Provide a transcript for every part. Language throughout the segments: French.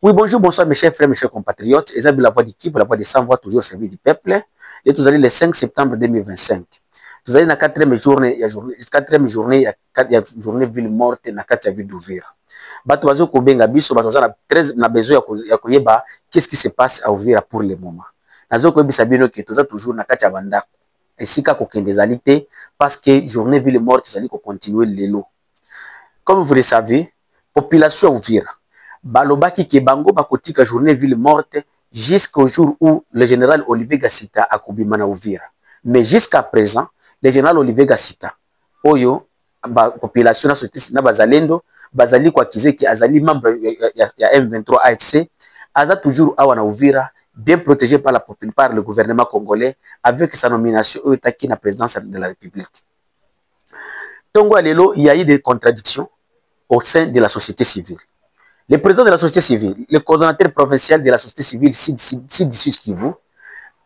Oui, bonjour, bonsoir mes chers frères, mes chers compatriotes. Esabi la voix du Kivu, la voix des sans-voix, toujours au service du peuple. Et vous allez le 5 septembre 2025. Vous allez la quatrième journée, il y a journée ville morte, na quatrième ville d'Uvira. Bato bazo kobenga biso, bato na besoin ya koyeba qu'est-ce qui se passe à Uvira pour le moment. Nazo koyebisa bino ke toza toujours na kati ya bandako. Esika kokende ezali te parce que journée ville morte ezali ko continuer lelo. Comme vous le savez, population Uvira balobaki ke bango bakotika journée ville morte jusqu'au jour où le général Olivier Gassita a kobima na Uvira. Mais jusqu'à présent, le général Olivier Gassita, oyo, population na bazalendo, bazali kwa kizeki, azali membre ya M23 AFC, aza toujours awa na Uvira, bien protégé par le gouvernement congolais, avec sa nomination au taki na présidence de la République. Tongo Alelo, il y a eu des contradictions au sein de la société civile. Le président de la société civile, le coordonnateur provincial de la société civile Sud Kivu,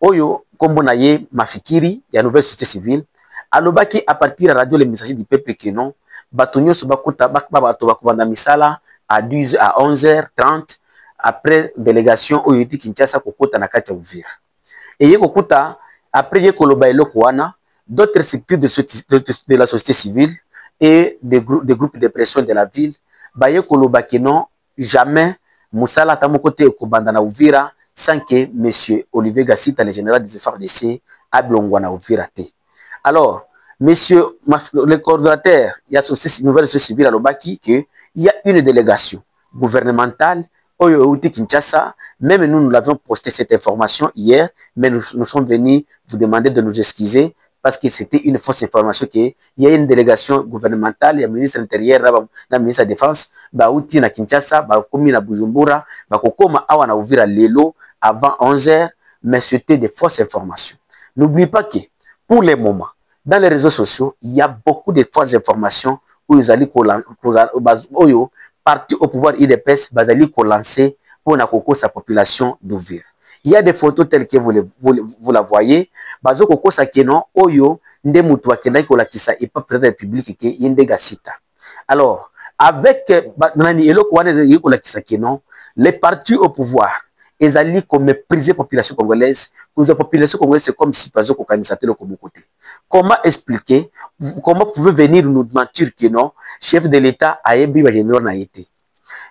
Oyo Kombonaye Mafikiri, la nouvelle société civile, alobaki à partir de la radio Le Messager du Peuple que non, Batonyo Sobakuta Bakbanda Misala à 11h30 après délégation Oyoti Kinshasa Kokota Nakati Uvira. Et Yekokuta, après Yekoloba Elokwana, d'autres structures de la société civile et des groupes de pression de la ville, Bayekoloba que non, jamais Moussala Tamokote Okobanda na Uvira sans que M. Olivier Gassita, le général des FARDC, a blongwana Uvira te. Alors, monsieur le coordonnateur, il y a une nouvelle société civile à Lobaki, qu'il y a une délégation gouvernementale au Kinshasa. Même nous l'avions posté cette information hier, mais nous sommes venus vous demander de nous excuser parce que c'était une fausse information qu'il y a une délégation gouvernementale, il y a le ministre de l'Intérieur, le ministre de la Défense, Baouti na Kinshasa, Bakomi na Bujumbura, Bakokoma awa na Uvira lelo avant 11h, mais c'était des fausses informations. N'oubliez pas que pour le moment, dans les réseaux sociaux, il y a beaucoup de fausses informations où ils allaient parti au pouvoir IDPS, bazali ko lancer pour na koko sa population d'Uvira. Il y a des photos telles que vous la voyez. Bazo koko sa kenon oyo nde mutu akenda ko lakisa et pas président de la République ke yende Gassita. Alors, avec nani eloko wana ko lakisa kenon, les partis au pouvoir ezali ko mépriser population congolaise. Pour la population congolaise, c'est comme si bazo ko kanisa telo ko côté. Comment expliquer, comment vous pouvez venir nous mentir que non, chef de l'État a yebi ba généraux na été.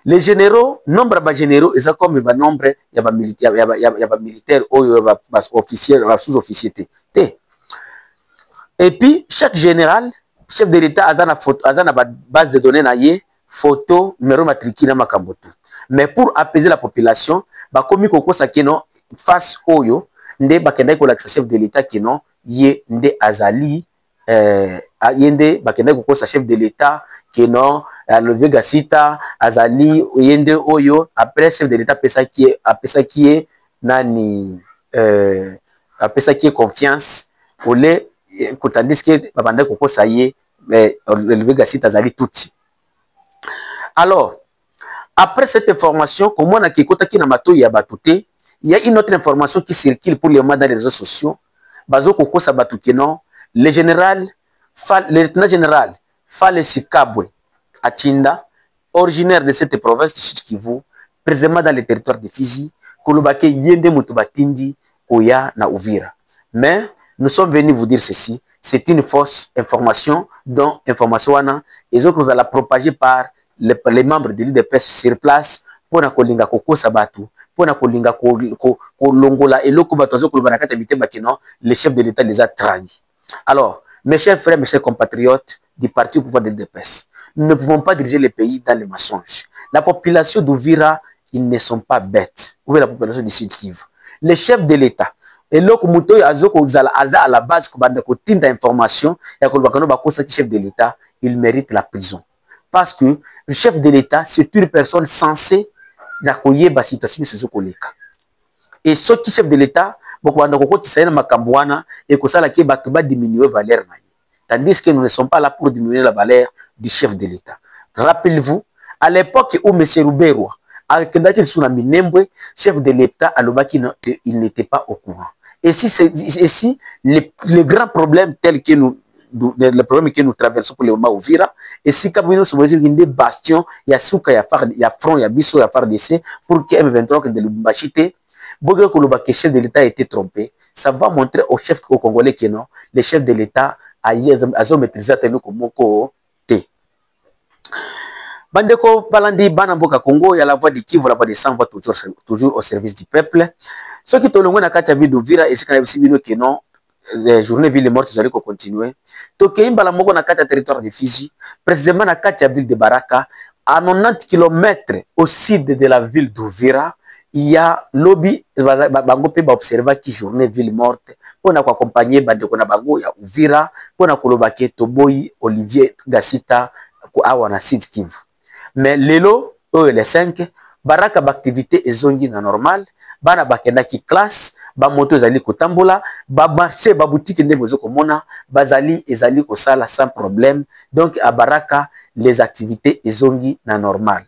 Les généraux, nombre de généraux, ils ont comme un nombre, il y a des militaires, il y a des officiers, il y a des sous-officiers. Et puis, chaque général, chef de l'État, a une base de données, photo, numéro matricule, makambotu. Mais pour apaiser la population, comme il y a face au chef de l'État qui non, yé nde azali yende bakende kokosa chef de l'État que non Olivier Gassita azali yende oyo après chef de l'État pesa qui est nani pesa qui est confiance ole tandis que babande kokosa yé Olivier Gassita azali touti. Alors après cette information comme on a kikota ki na mato ya batute, il y a une autre information qui circule pour le moment dans les réseaux sociaux. Bazo koko sabatu kenon, le lieutenant général Fale Sikabwe Achinda, originaire de cette province du Sud Kivu, présentement dans le territoire de Fizi, Kolobake Yende Mutubatindi, Koya na Uvira. Mais nous sommes venus vous dire ceci, c'est une fausse information, dont information wana, et autres vous allez la propager par les membres de l'IDPS sur place, pour na kolinga koko sabatu. Le chef de l'État les a trahis. Alors, mes chers frères, mes chers compatriotes du parti au pouvoir de l'IDPS, nous ne pouvons pas diriger le pays dans les mensonges. La population d'Uvira, ils ne sont pas bêtes. Où est la population du Sud Kivu? Les chefs de l'État, et là, à la base, d'information, chef de l'État, il mérite la prison. Parce que le chef de l'État, c'est une personne censée la situation et ce qui chef de l'État tandis que nous ne sommes pas là pour diminuer la valeur du chef de l'État. Rappelez-vous, à l'époque où M. Ruberwa chef de l'État il n'était pas au courant. Et si le grand problème tel que nous le problème que nous traversons pour le moment Uvira et si kabino se voit des bastions ya suka ya front ya biso ya FARDC pour que M23 que de Lubumbashi boga ko que chef de l'État a été trompé, ça va montrer au chef congolais que non, le chef de l'État a maîtrisé tenu comme moko te. Bandeko Balandi bana mboka Congo ya la voix du Kivu, la voix des sans voix toujours au service du peuple. Ce qui te longo na kati ya ville d'Uvira et c'est quand même que non, les journées ville morte zali ko continuer. Toke imbala moko na kati ya territoire de Fizi, précisément na kati ya ville de Baraka, à 90 km au sud de la ville d'Uvira. Il y a lobby bango pe ba observer qui journée ville morte pour na accompagner bandeko na bango ya Uvira pour na kolobake Toboyi Olivier Gasita ko awa na Sud Kivu. Mais lelo les 5 Baraka activité ezongi na normal bana bakenda ki classe ba moto ezali kotambola ba marché ba boutique ndenge zo komona bazali ezali ko sala sans problème. Donc à Baraka les activités ezongi na normal.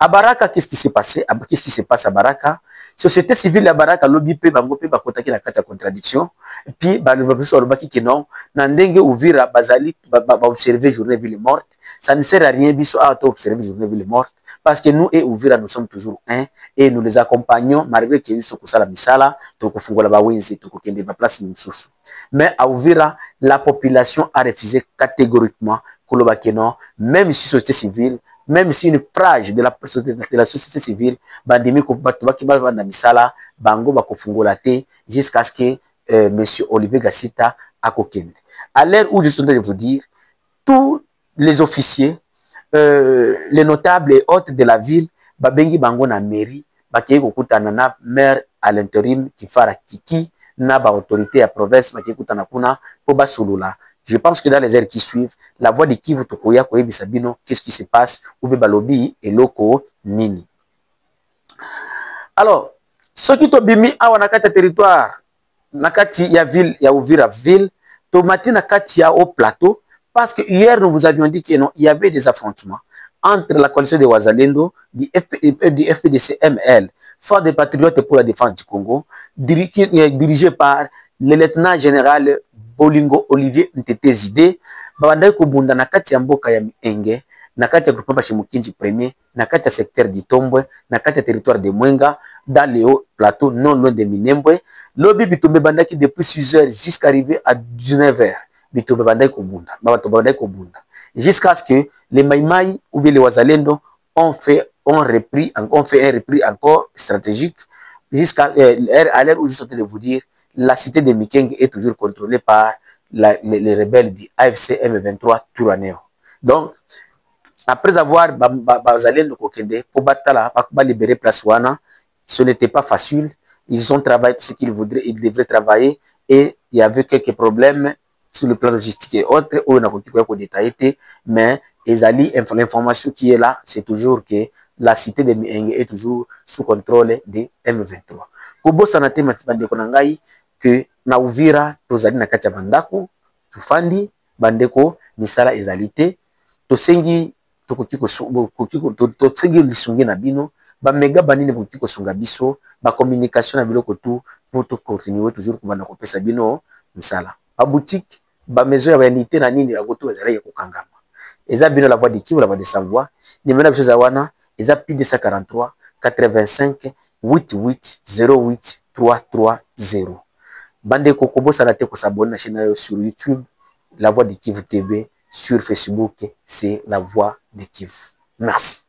À Baraka, qu'est-ce qui s'est passé? Qu'est-ce qui se passe à Baraka? Société civile à Baraka, lobby pe bango pe bakota ki la carte contradiction. Puis ba le professeur Lobaki ki non, nandenge Uvira bazali ba observer journée ville morte. Ça ne sert à rien biso à observer journée ville morte parce que nous et Uvira nous sommes toujours un et nous les accompagnons malgré que biso ko sala misala, to ko fungola ba wenzi, to ko kende ba place mususu. Mais à Uvira, la population a refusé catégoriquement kolobaki non, même si société civile même si une frage de la société civile, bandimi ko batubaki ba na misala, bango ba kofungola te jusqu'à ce que monsieur Olivier Gasita akokende. À l'heure où je suis en train de vous dire, tous les officiers, les notables et autres de la ville, babengi bango na mairie, bakeye kokutana na maire à l'intérim Kifara Kiki, na ba autorité à province bakeye kokutana kuna po basulula. Je pense que dans les heures qui suivent, la voix de Kivu Tokoya Koyebi Sabino, qu'est-ce qui se passe, ou Balobi et Loko Nini. Alors, ce qui te bimi à Wanakata territoire, Nakati ya ville, ya Uvira ville, Tomati Nakati ya au plateau, parce que hier nous vous avions dit qu'il y avait des affrontements entre la coalition de Wazalendo, du FPDC-ML, Front des Patriotes pour la défense du Congo, dirigé par le lieutenant général Bolingo Olivier Ntete Zide, babandai kubunda na kati ya mboka ya Enge, na kati ya groupement Shimukinji premier, na kati ya secteur d'Itombwe, na kati ya territoire de Mwenga, dans le haut plateau non loin de Minembwe. Lobi bitumbe bandaki depuis 6 heures jusqu'à arriver à 19 heures. Bitumbe bandai kubunda, babandai kubunda. Jusqu'à ce que les Maïmaï ou bien les Wazalendo ont fait un repris encore stratégique jusqu'à l'heure où je suis en train de vous dire. La cité de Mikeng est toujours contrôlée par les rebelles du AFC M23 Touraneo. Donc, après avoir libéré Place Wana, ce n'était pas facile. Ils ont travaillé tout ce qu'ils voudraient, ils devraient travailler et il y avait quelques problèmes sur le plan logistique et autres, où on a détaillé, mais l'information qui est là, c'est toujours que la cité de Mikeng est toujours sous contrôle des M23. Kobo sanate matibande konangai que na Uvira tozali na kati ya bandako tufandi bandeko misala ezalite tosengi tosengi lisungi na bino ba mega banini boki kosunga biso ba communication na biloko tout pour to continuer toujours kubanda kopesa bino misala ba boutique ba maison ya banité na nini ya goto ezali ya kokangama eza bino la voix de Kivu la voix de sa voix numéro na biso za wana eza plus de 143 85 88 08 330. Bande Kokobo Sanate ko s'abonner à la chaîne sur YouTube, La Voix de Kivu TV, sur Facebook, c'est La Voix de Kivu. Merci.